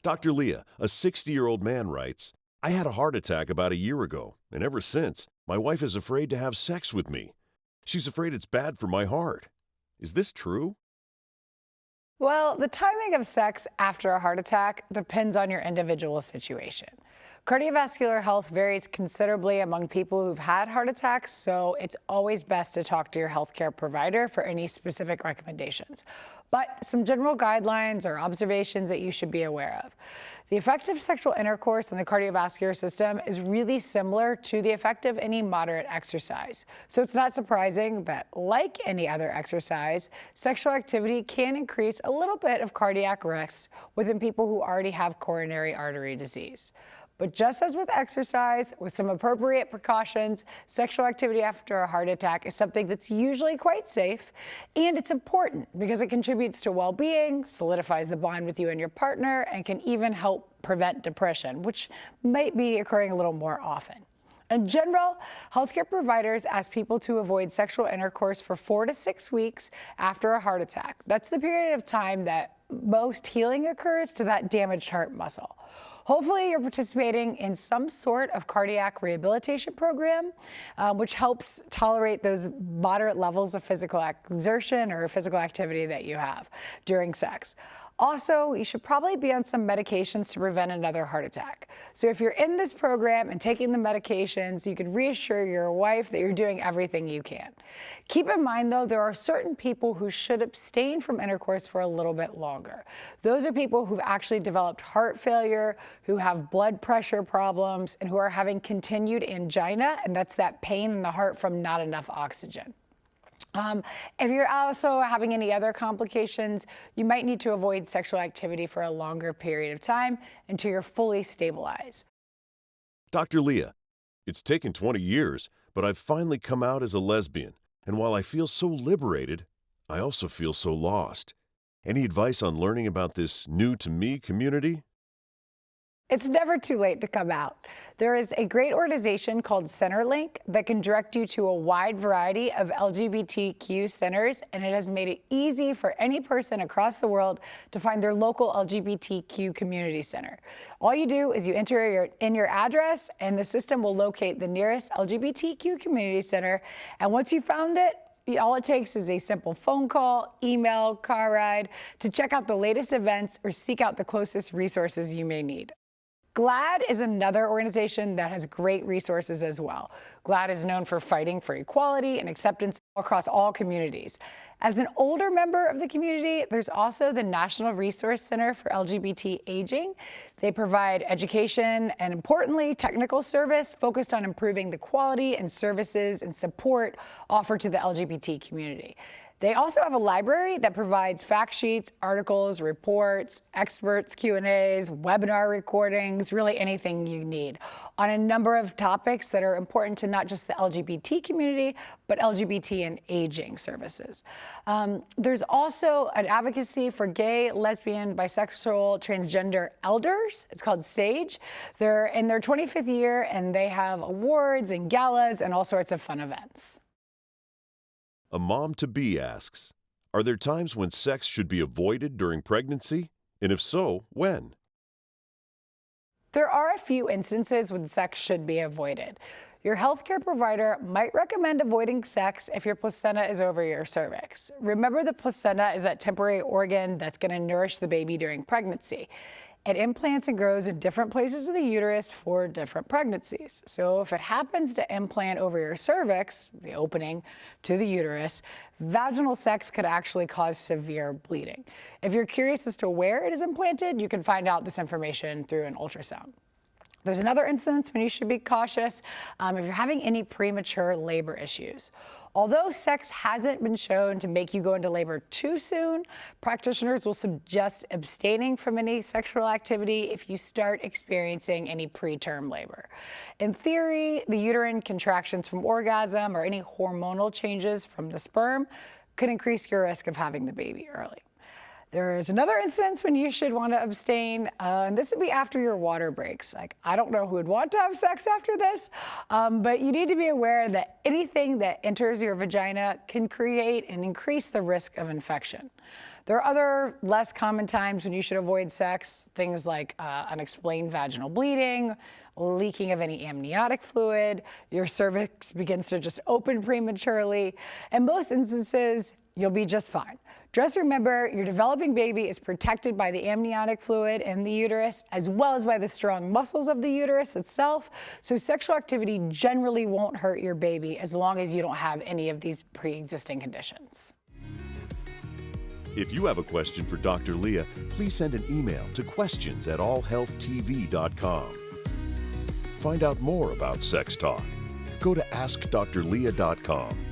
Dr. Leah, a 60-year-old man, writes, I had a heart attack about a year ago, and ever since, my wife is afraid to have sex with me. She's afraid it's bad for my heart. Is this true? Well, the timing of sex after a heart attack depends on your individual situation. Cardiovascular health varies considerably among people who've had heart attacks, so it's always best to talk to your healthcare provider for any specific recommendations. But some general guidelines or observations that you should be aware of. The effect of sexual intercourse on the cardiovascular system is really similar to the effect of any moderate exercise. So it's not surprising that, like any other exercise, sexual activity can increase a little bit of cardiac risk within people who already have coronary artery disease. But just as with exercise, with some appropriate precautions, sexual activity after a heart attack is something that's usually quite safe, and it's important because it contributes to well-being, solidifies the bond with you and your partner, and can even help prevent depression, which might be occurring a little more often. In general, healthcare providers ask people to avoid sexual intercourse for 4 to 6 weeks after a heart attack. That's the period of time that most healing occurs to that damaged heart muscle. Hopefully you're participating in some sort of cardiac rehabilitation program, which helps tolerate those moderate levels of physical exertion or physical activity that you have during sex. Also, you should probably be on some medications to prevent another heart attack. So if you're in this program and taking the medications, you can reassure your wife that you're doing everything you can. Keep in mind, though, there are certain people who should abstain from intercourse for a little bit longer. Those are people who've actually developed heart failure, who have blood pressure problems, and who are having continued angina, and that's that pain in the heart from not enough oxygen. If you're also having any other complications, you might need to avoid sexual activity for a longer period of time until you're fully stabilized. Dr. Leah, it's taken 20 years, but I've finally come out as a lesbian, and while I feel so liberated, I also feel so lost. Any advice on learning about this new-to-me community? It's never too late to come out. There is a great organization called Centerlink that can direct you to a wide variety of LGBTQ centers, and it has made it easy for any person across the world to find their local LGBTQ community center. All you do is you enter in your address, and the system will locate the nearest LGBTQ community center, and once you found it, all it takes is a simple phone call, email, car ride to check out the latest events or seek out the closest resources you may need. GLAAD is another organization that has great resources as well. GLAAD is known for fighting for equality and acceptance across all communities. As an older member of the community, there's also the National Resource Center for LGBT Aging. They provide education and, importantly, technical service focused on improving the quality and services and support offered to the LGBT community. They also have a library that provides fact sheets, articles, reports, experts Q&As, webinar recordings, really anything you need on a number of topics that are important to not just the LGBT community, but LGBT and aging services. There's also an advocacy for gay, lesbian, bisexual, transgender elders. It's called SAGE. They're in their 25th year, and they have awards and galas and all sorts of fun events. A mom-to-be asks, are there times when sex should be avoided during pregnancy? And if so, when? There are a few instances when sex should be avoided. Your healthcare provider might recommend avoiding sex if your placenta is over your cervix. Remember, the placenta is that temporary organ that's going to nourish the baby during pregnancy. It implants and grows in different places of the uterus for different pregnancies. So if it happens to implant over your cervix, the opening to the uterus, vaginal sex could actually cause severe bleeding. If you're curious as to where it is implanted, you can find out this information through an ultrasound. There's another instance when you should be cautious if you're having any premature labor issues. Although sex hasn't been shown to make you go into labor too soon, practitioners will suggest abstaining from any sexual activity if you start experiencing any preterm labor. In theory, the uterine contractions from orgasm or any hormonal changes from the sperm could increase your risk of having the baby early. There is another instance when you should want to abstain, and this would be after your water breaks. Like, I don't know who would want to have sex after this, but you need to be aware that anything that enters your vagina can create and increase the risk of infection. There are other less common times when you should avoid sex, things like unexplained vaginal bleeding, leaking of any amniotic fluid, your cervix begins to just open prematurely. In most instances, you'll be just fine. Just remember, your developing baby is protected by the amniotic fluid in the uterus, as well as by the strong muscles of the uterus itself. So sexual activity generally won't hurt your baby as long as you don't have any of these pre-existing conditions. If you have a question for Dr. Leah, please send an email to questions@allhealthtv.com. Find out more about sex talk. Go to askdrleah.com.